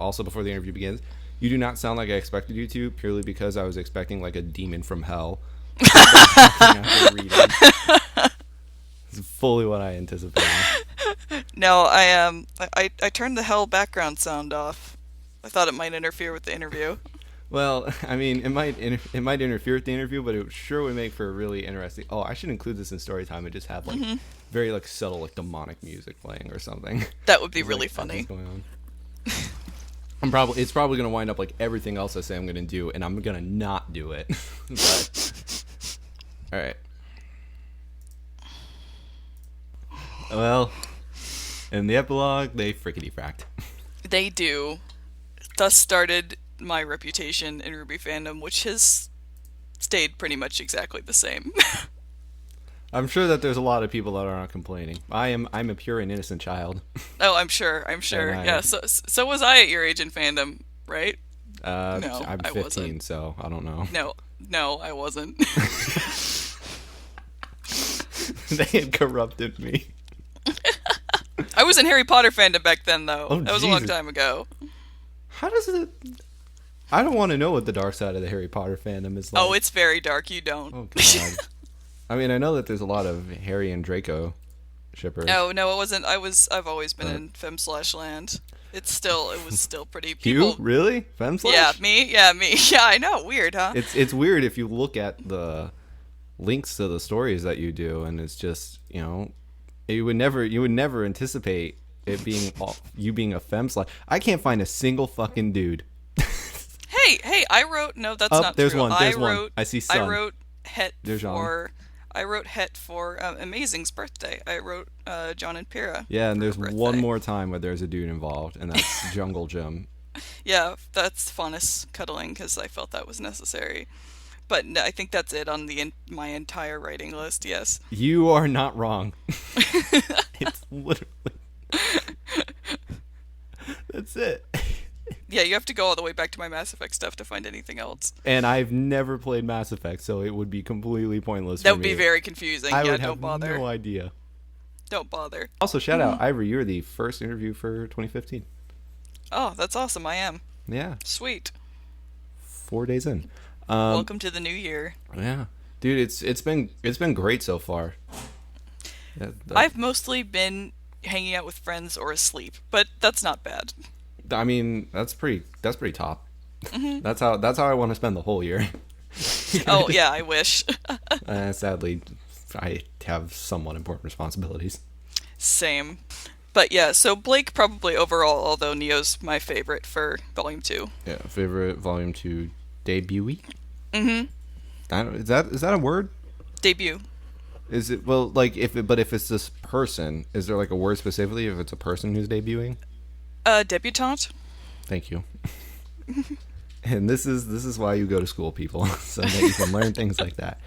also before the interview begins, you do not sound like I expected you to, purely because I was expecting like a demon from hell. It's fully what I anticipated. No, I turned the hell background sound off. I thought it might interfere with the interview. Well, I mean, it might interfere with the interview, but it sure would make for a really interesting. Oh, I should include this in story time and just have like very like subtle like demonic music playing or something. That would be There's, really like, funny. something's going on. It's probably gonna wind up like everything else I say I'm gonna do, and I'm gonna not do it. But all right. Well, in the epilogue, they frickety fracked. They do. Thus started my reputation in Ruby fandom, which has stayed pretty much exactly the same. I'm sure that there's a lot of people that aren't complaining. I'm a pure and innocent child. Oh, I'm sure. I'm sure. And Yeah. So was I at your age in fandom, right? No, I'm I 15, wasn't. so I don't know. No, I wasn't. They had corrupted me. I was in Harry Potter fandom back then, though. Oh, That was a long Jesus. time ago. How does it? I don't want to know what the dark side of the Harry Potter fandom is like. Oh, it's very dark. You don't. Oh God. I mean, I know that there's a lot of Harry and Draco shippers. No, it wasn't. I've always been in Fem/Land. It was still pretty. You People. really? Femslash? Yeah, me. Yeah, me. Yeah, I know. Weird, huh? It's weird if you look at the links to the stories that you do, and it's just you would never anticipate it being you being a femslash. I can't find a single fucking dude. Hey, I wrote. No, that's not there's true. one. There's one. I see sun. I wrote Het There's John. for. I wrote Het for Amazing's birthday. I wrote John and Pyrrha. Yeah, and for there's her birthday. one more time where there's a dude involved, and that's Jungle Jim. Yeah, that's Faunus cuddling because I felt that was necessary. But no, I think that's it on my entire writing list. Yes. You are not wrong. It's literally that's it. Yeah, you have to go all the way back to my Mass Effect stuff to find anything else. And I've never played Mass Effect, so it would be completely pointless. That for would me. be very confusing. I Yeah, would don't have bother. no idea. Don't bother. Also, shout out Ivory. You're the first interview for 2015. Oh, that's awesome. I am. Yeah, Sweet. 4 days in. Welcome to the new year. Yeah, dude, it's been great so far. I've mostly been hanging out with friends or asleep, but that's not bad. I mean, that's pretty top. That's how I want to spend the whole year. Oh yeah, I wish. Sadly, I have somewhat important responsibilities. Same. But yeah, so Blake probably overall, although Neo's my favorite for Volume 2. Yeah, favorite Volume 2 debut. Mm-hmm. Is that a word? Debut. Is it like if it's this person, is there like a word specifically if it's a person who's debuting? Debutante? Thank you. And this is why you go to school, people, so that you can learn things like that.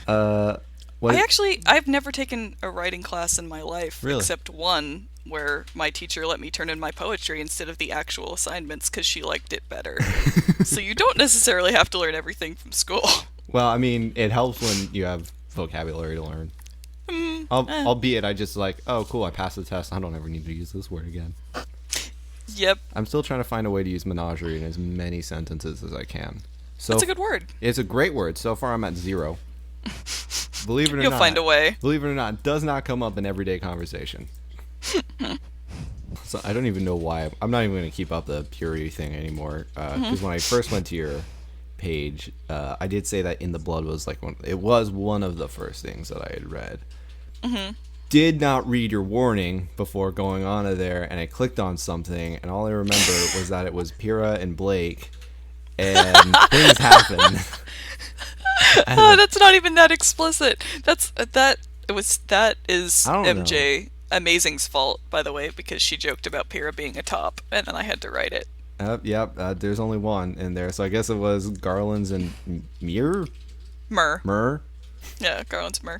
I've never taken a writing class in my life, Really? except one where my teacher let me turn in my poetry instead of the actual assignments because she liked it better. So you don't necessarily have to learn everything from school. Well, I mean, it helps when you have vocabulary to learn. Albeit, I just like, oh, cool, I passed the test. I don't ever need to use this word again. Yep. I'm still trying to find a way to use menagerie in as many sentences as I can. So That's a good word. It's a great word. So far, I'm at 0. Believe it or not. You'll find a way. Believe it or not, it does not come up in everyday conversation. So I don't even know why. I'm not even going to keep up the purity thing anymore. Because when I first went to your page, I did say that In the Blood was like it was one of the first things that I had read. Mm-hmm. Did not read your warning before going on to there, and I clicked on something, and all I remember was that it was Pyrrha and Blake, and things happened. Oh, that's not even that explicit. That is I don't MJ Amazing's fault, by the way, because she joked about Pyrrha being a top, and then I had to write it. Yep. There's only one in there, so I guess it was Garland's and Myrrh. Yeah, Garland's Myrrh.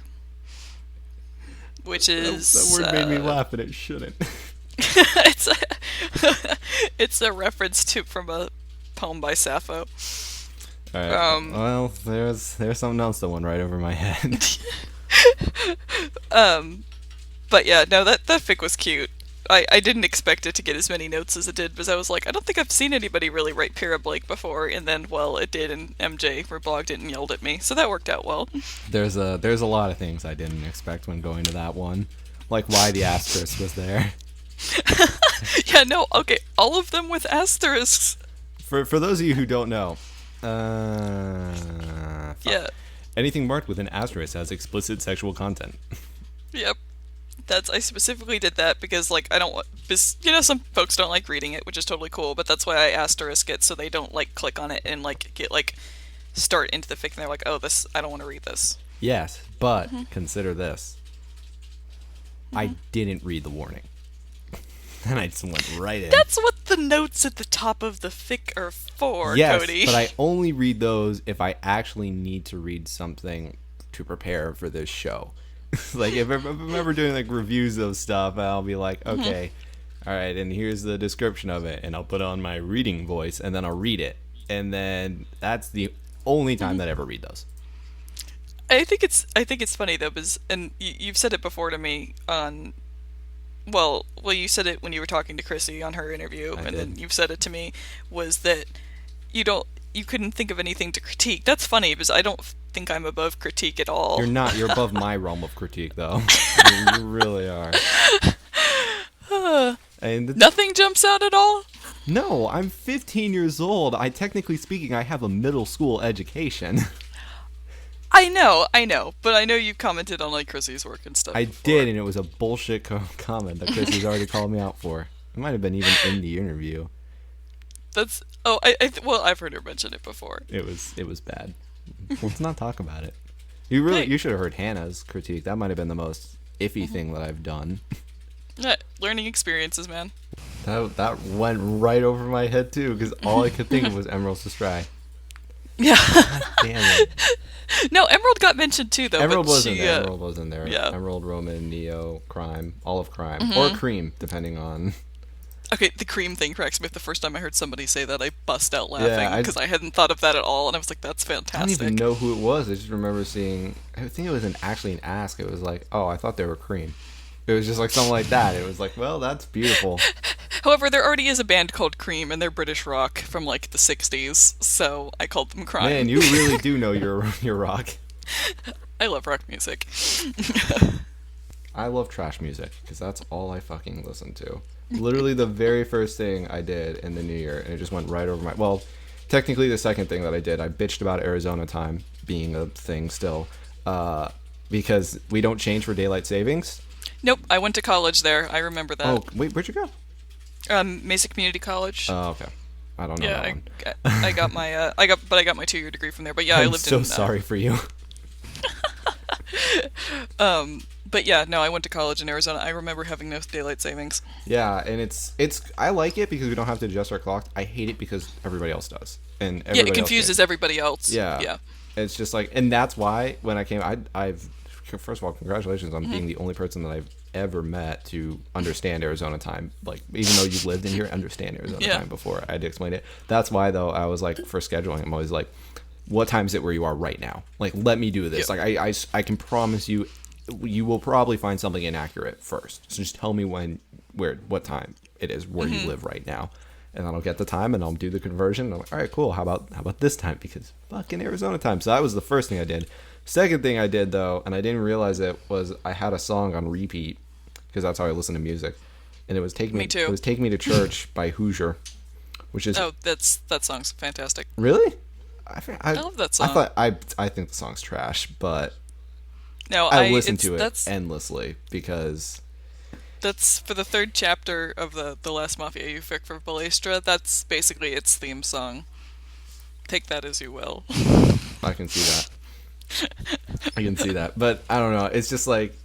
Which is that word made me laugh, and it shouldn't. it's a reference from a poem by Sappho. All right. Well, there's something else that went right over my head. But yeah, no, that fic was cute. I didn't expect it to get as many notes as it did, because I was like, I don't think I've seen anybody really write Parablake before, and then, well, it did, and MJ reblogged it and yelled at me, so that worked out well. There's a lot of things I didn't expect when going to that one, like why the asterisk was there. Yeah, no, okay, all of them with asterisks. For those of you who don't know, Yeah, anything marked with an asterisk has explicit sexual content. yep. I specifically did that because, like, I don't want, because, some folks don't like reading it, which is totally cool, but that's why I asterisk it, so they don't, like, click on it and, like, get, like, start into the fic, and they're like, oh, I don't want to read this. Yes, but consider this. I didn't read the warning. And I just went right in. That's what the notes at the top of the fic are for, yes, Cody. but I only read those if I actually need to read something to prepare for this show. Like, if I'm ever doing, like, reviews of stuff, I'll be like, okay, all right, and here's the description of it, and I'll put on my reading voice, and then I'll read it. And then that's the only time that I ever read those. I think it's funny, though, because, and you've said it before to me on... Well, you said it when you were talking to Chrissy on her interview, then you've said it to me, was that you couldn't think of anything to critique. That's funny, because I don't think I'm above critique at all. You're not. You're above my realm of critique, though. You really are. Nothing jumps out at all? No, I'm 15 years old. Technically speaking, I have a middle school education. I know, but I know you've commented on, like, Chrissy's work and stuff. I before. did, and it was a bullshit comment that Chrissy's already called me out for. It might have been even in the interview. That's... Oh, well, I've heard her mention it before. It was bad. Let's not talk about it. You should have heard Hannah's critique. That might have been the most iffy thing that I've done. Yeah, learning experiences, man. That went right over my head, too, because all I could think of was Emerald Sestrai. Yeah. God damn it. No, Emerald got mentioned too, though. Emerald but was in there. Emerald was in there. Yeah. Emerald, Roman, Neo, Crime, all of Crime, or Cream, depending on. Okay, the cream thing cracks me up. The first time I heard somebody say that, I bust out laughing because I hadn't thought of that at all, and I was like, "That's fantastic." I don't even know who it was. I just remember seeing. I think it was actually an ask. It was like, "Oh, I thought they were Cream." It was just like something like that. It was like, "Well, that's beautiful." However, there already is a band called Cream, and they're British rock from like the '60s, so I called them Crime. Man, you really do know your rock. I love rock music. I love trash music because that's all I fucking listen to. Literally the very first thing I did in the new year, and it just went right over my... Well, technically the second thing that I did, I bitched about Arizona time being a thing still, because we don't change for daylight savings. Nope, I went to college there. I remember that. Oh, wait, where'd you go? Mesa Community College. Oh, okay. I don't know that one. I got my I got my 2-year degree from there. But yeah, I lived in. I'm so sorry for you. But yeah, no, I went to college in Arizona. I remember having no daylight savings. Yeah, and it's I like it because we don't have to adjust our clock. I hate it because everybody else does, and yeah, it confuses everybody else. Yeah. It's just like, and that's why when I came, I've first of all, congratulations on being the only person that I've ever met to understand Arizona time. Like, even though you've lived in here, understand Arizona time before I had to explain it. That's why, though, I was like, for scheduling, I'm always like, what time is it where you are right now? Like, let me do this. Like, I can promise you, you will probably find something inaccurate first. So just tell me what time it is where you live right now. And then I'll get the time and I'll do the conversion. And I'm like, all right, cool. How about this time? Because fucking Arizona time. So that was the first thing I did. Second thing I did, though, and I didn't realize it, was I had a song on repeat because that's how I listen to music. And it was Take Me too. It was Take Me to Church by Hoosier, which is... Oh, that song's fantastic. Really? I love that song. I think the song's trash, but no, I listen to it endlessly because... That's for the third chapter of the Last Mafia you fic for Balestra. That's basically its theme song. Take that as you will. I can see that. I can see that. But I don't know. It's just like,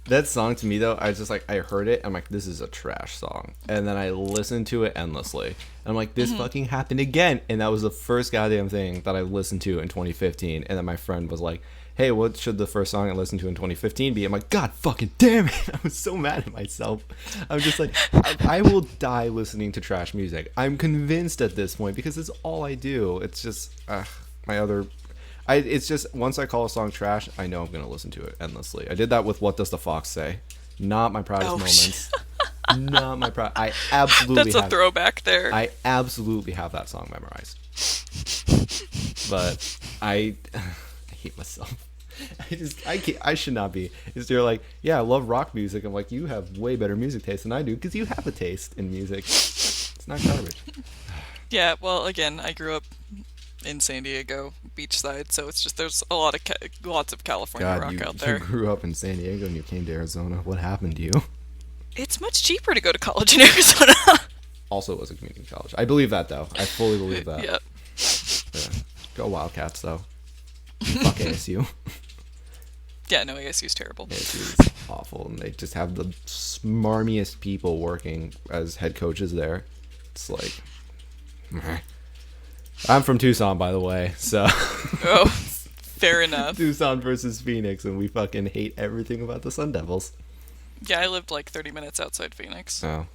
that song to me, though, I heard it. I'm like, this is a trash song. And then I listened to it endlessly. And I'm like, this fucking happened again. And that was the first goddamn thing that I listened to in 2015. And then my friend was like, hey, what should the first song I listened to in 2015 be? I'm like, God fucking damn it. I was so mad at myself. I'm just like, I will die listening to trash music. I'm convinced at this point because it's all I do. It's just, it's just, once I call a song trash, I know I'm going to listen to it endlessly. I did that with What Does the Fox Say? Not my proudest moments. Not my problem. I absolutely That's a have. throwback there. I absolutely have that song memorized. But I hate myself. I should not be. They're like, yeah, I love rock music. I'm like, you have way better music taste than I do because you have a taste in music. It's not garbage. Yeah, well, again, I grew up in San Diego, beachside, so it's just there's a lot of lots of California God, rock you out there. grew up in San Diego and you came to Arizona. What happened to you? It's much cheaper to go to college in Arizona. Also, it was a community college. I believe that though. I fully believe that. Yep. Yeah. Go Wildcats though. Fuck ASU. Yeah, no, ASU's terrible. ASU is awful, and they just have the smarmiest people working as head coaches there. It's like, meh. I'm from Tucson, by the way, so. Oh, fair enough. Tucson versus Phoenix, and we fucking hate everything about the Sun Devils. Yeah, I lived like 30 minutes outside Phoenix. Oh.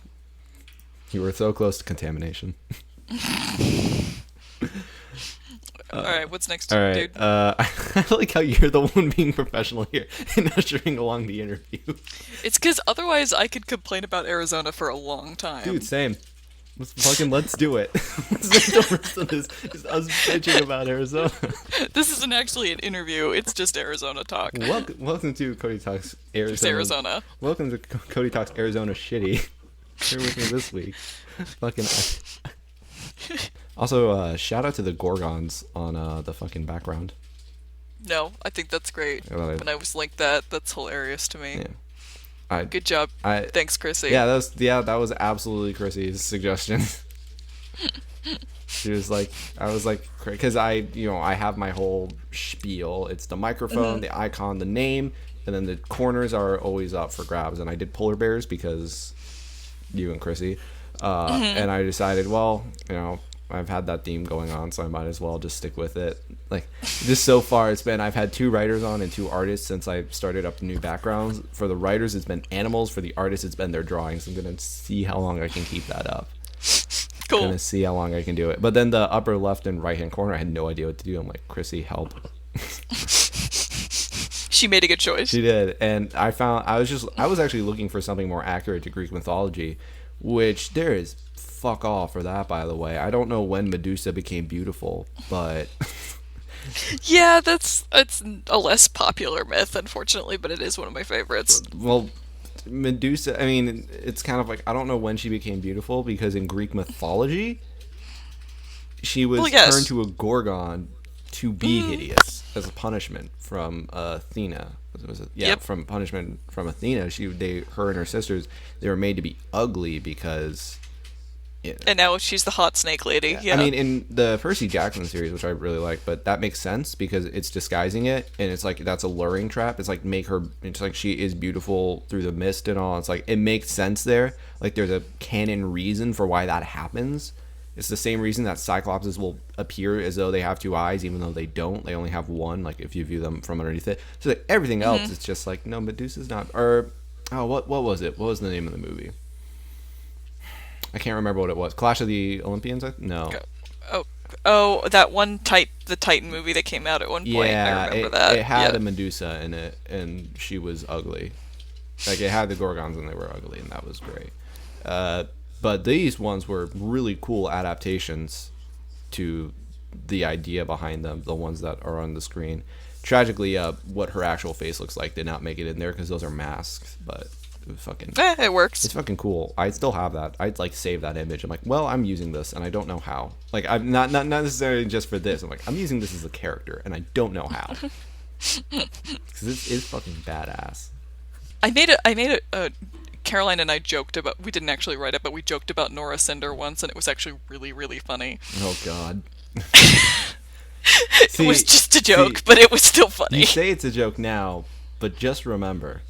You were so close to contamination. Alright, what's next, All right. dude? I like how you're the one being professional here and ushering along the interview. It's because otherwise I could complain about Arizona for a long time. Dude, same. Let's do it. Let's make the rest of this just us bitching about Arizona. This isn't actually an interview, it's just Arizona talk. Welcome to Cody Talks Arizona. Just Arizona. Welcome to Cody Talks Arizona Shitty. Here with me this week. Fucking. Also, shout out to the Gorgons on the fucking background. No, I think that's great. When I was like that, that's hilarious to me. Yeah. Good job. Thanks, Chrissy. Yeah, that was absolutely Chrissy's suggestion. She was like, I was like, because I have my whole spiel. It's the microphone, the icon, the name, and then the corners are always up for grabs. And I did polar bears because you and Chrissy, and I decided, well, I've had that theme going on, so I might as well just stick with it. Like, just so far, I've had 2 writers on and 2 artists since I started up the new backgrounds. For the writers, it's been animals. For the artists, it's been their drawings. I'm going to see how long I can keep that up. Cool. I'm going to see how long I can do it. But then the upper left and right-hand corner, I had no idea what to do. I'm like, Chrissy, help. She made a good choice. She did. And I was actually looking for something more accurate to Greek mythology, which there is fuck all for that, by the way. I don't know when Medusa became beautiful, but yeah, it's a less popular myth, unfortunately, but it is one of my favorites. Well, Medusa, I mean, it's kind of like, I don't know when she became beautiful, because in Greek mythology, she was turned to a gorgon to be hideous as a punishment from Athena. From punishment from Athena. Her and her sisters, they were made to be ugly because. Yeah. And now she's the hot snake lady. Yeah. I mean, in the Percy Jackson series, which I really like, but that makes sense because it's disguising it, and it's like that's a luring trap. It's like it's like she is beautiful through the mist and all. It's like it makes sense there. Like there's a canon reason for why that happens. It's the same reason that Cyclopses will appear as though they have 2 eyes, even though they don't. They only have one. Like if you view them from underneath it. So like, everything else, it's just like no, Medusa's not. Or what was it? What was the name of the movie? I can't remember what it was. Clash of the Olympians? No. Oh, that one the Titan movie that came out at one point. Yeah, I remember that. It had a Medusa in it, and she was ugly. Like, it had the Gorgons, and they were ugly, and that was great. But these ones were really cool adaptations to the idea behind them, the ones that are on the screen. Tragically, what her actual face looks like did not make it in there, because those are masks, but... it works. It's fucking cool. I still have that. I'd like save that image. I'm like, well, I'm using this and I don't know how. Like, I'm not necessarily just for this. I'm like, I'm using this as a character and I don't know how. Because this is fucking badass. I made a Caroline and I joked about, we didn't actually write it, but we joked about Nora Cinder once, and it was actually really, really funny. Oh god. It was just a joke, but it was still funny. You say it's a joke now, but just remember.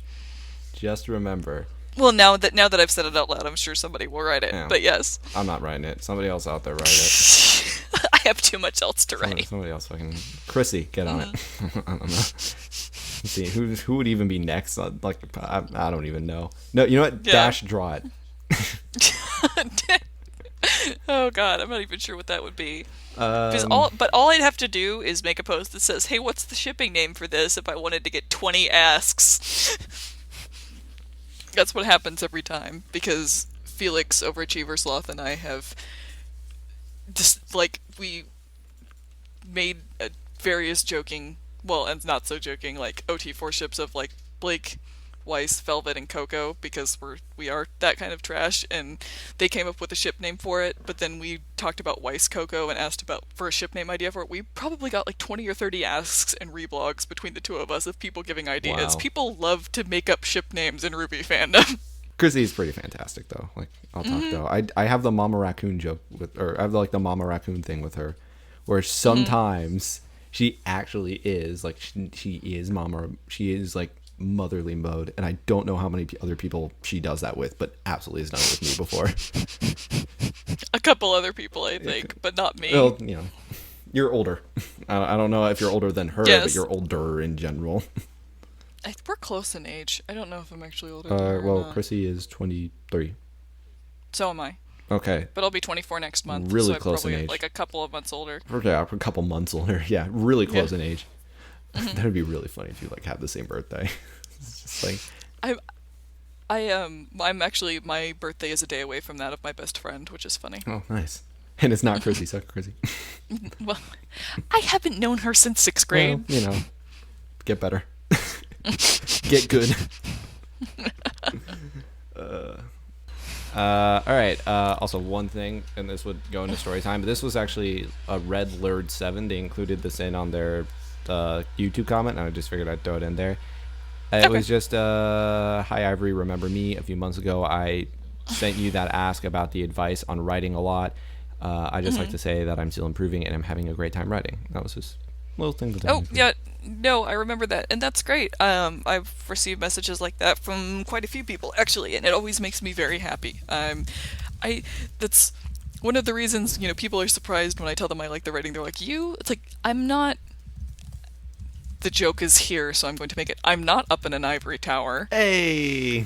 Well, now that I've said it out loud, I'm sure somebody will write it. Yeah. But yes, I'm not writing it. Somebody else out there write it. I have too much else to write. Somebody else fucking Chrissy, get on it. I don't know. Let's see who would even be next. Like I don't even know. No, you know what? Yeah. Dash draw it. Oh god, I'm not even sure what that would be. All I'd have to do is make a post that says, "Hey, what's the shipping name for this?" If I wanted to get 20 asks. That's what happens every time, because Felix, Overachiever Sloth, and I have just, like, we made various joking, well, and not so joking, like, OT4 ships of, like, Blake, Weiss, Velvet, and Coco, because we are that kind of trash, and they came up with a ship name for it, but then we talked about Weiss Coco and asked about for a ship name idea for it. We probably got like 20 or 30 asks and reblogs between the two of us of people giving ideas. Wow. People love to make up ship names in Ruby fandom. Chrissy's pretty fantastic though. Like I'll talk though. I have the Mama Raccoon joke with, or I have like the Mama Raccoon thing with her, where sometimes she actually is like she is Mama. She is like motherly mode, and I don't know how many other people she does that with, but absolutely has done it with me before. A couple other people, I think, but not me. Well, you know, you're older. I don't know if you're older than her, but Yes. you're older in general. We're close in age. I don't know if I'm actually older than her or Well, not. Chrissy is 23. So am I. Okay. But I'll be 24 next month. Really so I'm close in probably age. like a couple of months older. Yeah, a couple months older. Yeah, really close Yeah. in age. That would be really funny if you like have the same birthday. It's just like, I'm actually, my birthday is a day away from that of my best friend, which is funny. oh, nice. And it's not Chrissy. Suck Chrissy. Well, I haven't known her since 6th grade. Well, you know, get better. Get good. All right. Also, one thing, and this would go into story time, but this was actually a Red Lord 7. They included this in on their YouTube comment, and I just figured I'd throw it in there. It was just, hi, Ivory, remember me? A few months ago, I sent you that ask about the advice on writing a lot. I just like to say that I'm still improving, and I'm having a great time writing. That was just a little thing to tell me. Yeah. No, I remember that, and that's great. I've received messages like that from quite a few people, actually, and it always makes me very happy. That's one of the reasons, people are surprised when I tell them I like the writing. They're like, you? It's like, I'm not... The joke is here, so I'm going to make it. I'm not up in an ivory tower. Hey!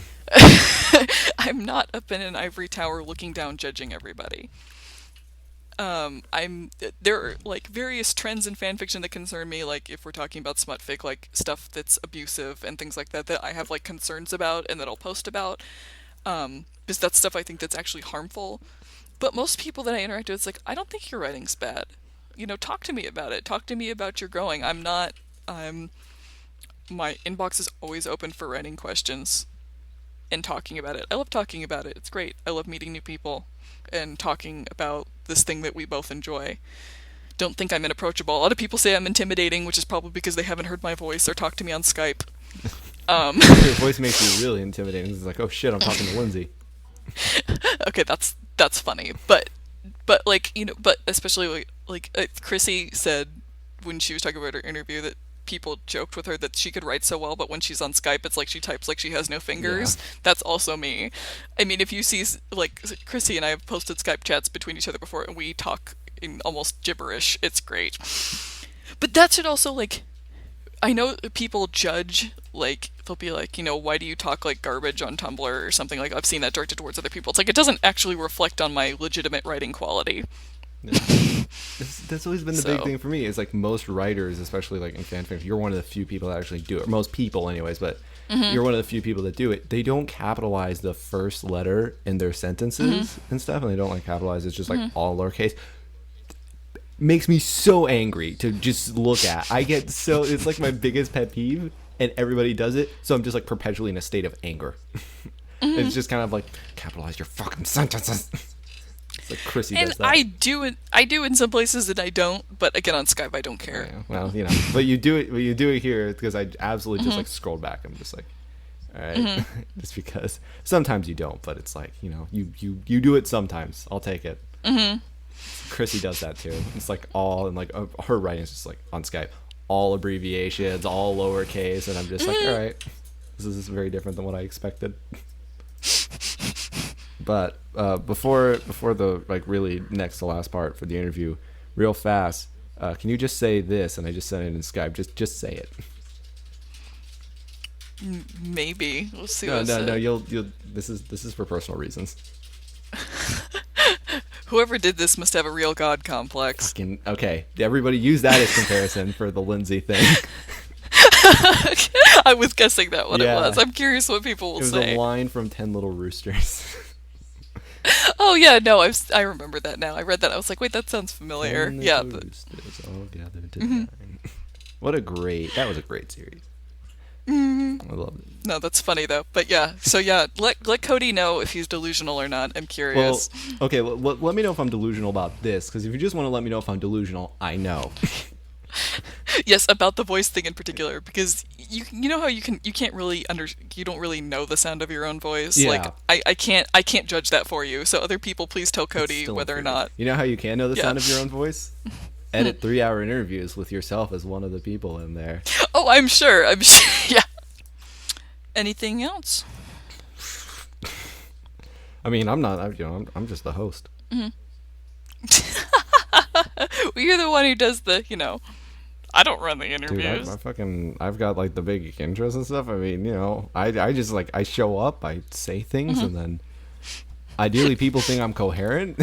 I'm not up in an ivory tower looking down, judging everybody. There are like various trends in fanfiction that concern me, like if we're talking about smutfic, like stuff that's abusive and things like that I have like concerns about and that I'll post about, because that's stuff I think that's actually harmful. But most people that I interact with, it's like, I don't think your writing's bad. Talk to me about it. Talk to me about your growing. My inbox is always open for writing questions and talking about it. I love talking about it. It's great. I love meeting new people and talking about this thing that we both enjoy. Don't think I'm inapproachable. A lot of people say I'm intimidating, which is probably because they haven't heard my voice or talked to me on Skype. Your voice makes you really intimidating. It's like, oh shit, I'm talking to Lindsay. Okay, that's funny, but like but especially like Chrissy said when she was talking about her interview that people joked with her that she could write so well, but when she's on Skype, it's like she types like she has no fingers. Yeah. That's also me. I mean, if you see, like, Chrissy and I have posted Skype chats between each other before, and we talk in almost gibberish. It's great. But that should also, like, I know people judge, like, they'll be like, why do you talk like garbage on Tumblr or something? Like, I've seen that directed towards other people. It's like, it doesn't actually reflect on my legitimate writing quality. Yeah. That's always been the big thing for me. Is like most writers, especially like in fanfiction, you're one of the few people that actually do it. Most people, anyways, but you're one of the few people that do it. They don't capitalize the first letter in their sentences and stuff, and they don't like capitalize. It's just like all lowercase. Makes me so angry to just look at. I get so it's like my biggest pet peeve, and everybody does it. So I'm just like perpetually in a state of anger. It's just kind of like capitalize your fucking sentences. Like Chrissy does that. And I do in some places and I don't, but again on Skype I don't care. Yeah, well, but you do it here because I absolutely just like scrolled back. I'm just like, all right, just because sometimes you don't, but it's like you do it sometimes. I'll take it. Chrissy does that too. It's like all and like her writing is just like on Skype, all abbreviations, all lowercase, and I'm just like, all right, this is very different than what I expected. But before the like really next to last part for the interview, real fast, can you just say this? And I just sent it in Skype. Just say it. Maybe we'll see. No. You'll. This is for personal reasons. Whoever did this must have a real god complex. Okay. Everybody use that as comparison for the Lindsay thing. I was guessing that what Yeah. it was. I'm curious what people will It was say. a line from 10 Little Roosters. Oh yeah, no, I remember that now. I read that. I was like, wait, that sounds familiar. 10 Yeah. little roosters all gathered to dine. That was a great series. I loved it. No, that's funny though. But yeah, so yeah, let Cody know if he's delusional or not. I'm Well, curious. okay, let me know if I'm delusional about this, because if you just want to let me know if I'm delusional, I know. Yes, about the voice thing in particular, because you know how you can't really you don't really know the sound of your own voice. Yeah. Like I can't judge that for you. So other people, please tell It's Cody still whether or inferior. not. You know how you can know the Yeah. sound of your own voice? Edit 3-hour interviews with yourself as one of the people in there. Oh, I'm sure. I'm sure. Yeah. Anything else? I mean, I'm not. I'm just the host. Well, you're the one who does the. I don't run the Dude, interviews. I've got like the big intros and stuff. I mean, I just like I show up, I say things, and then ideally people think I'm coherent.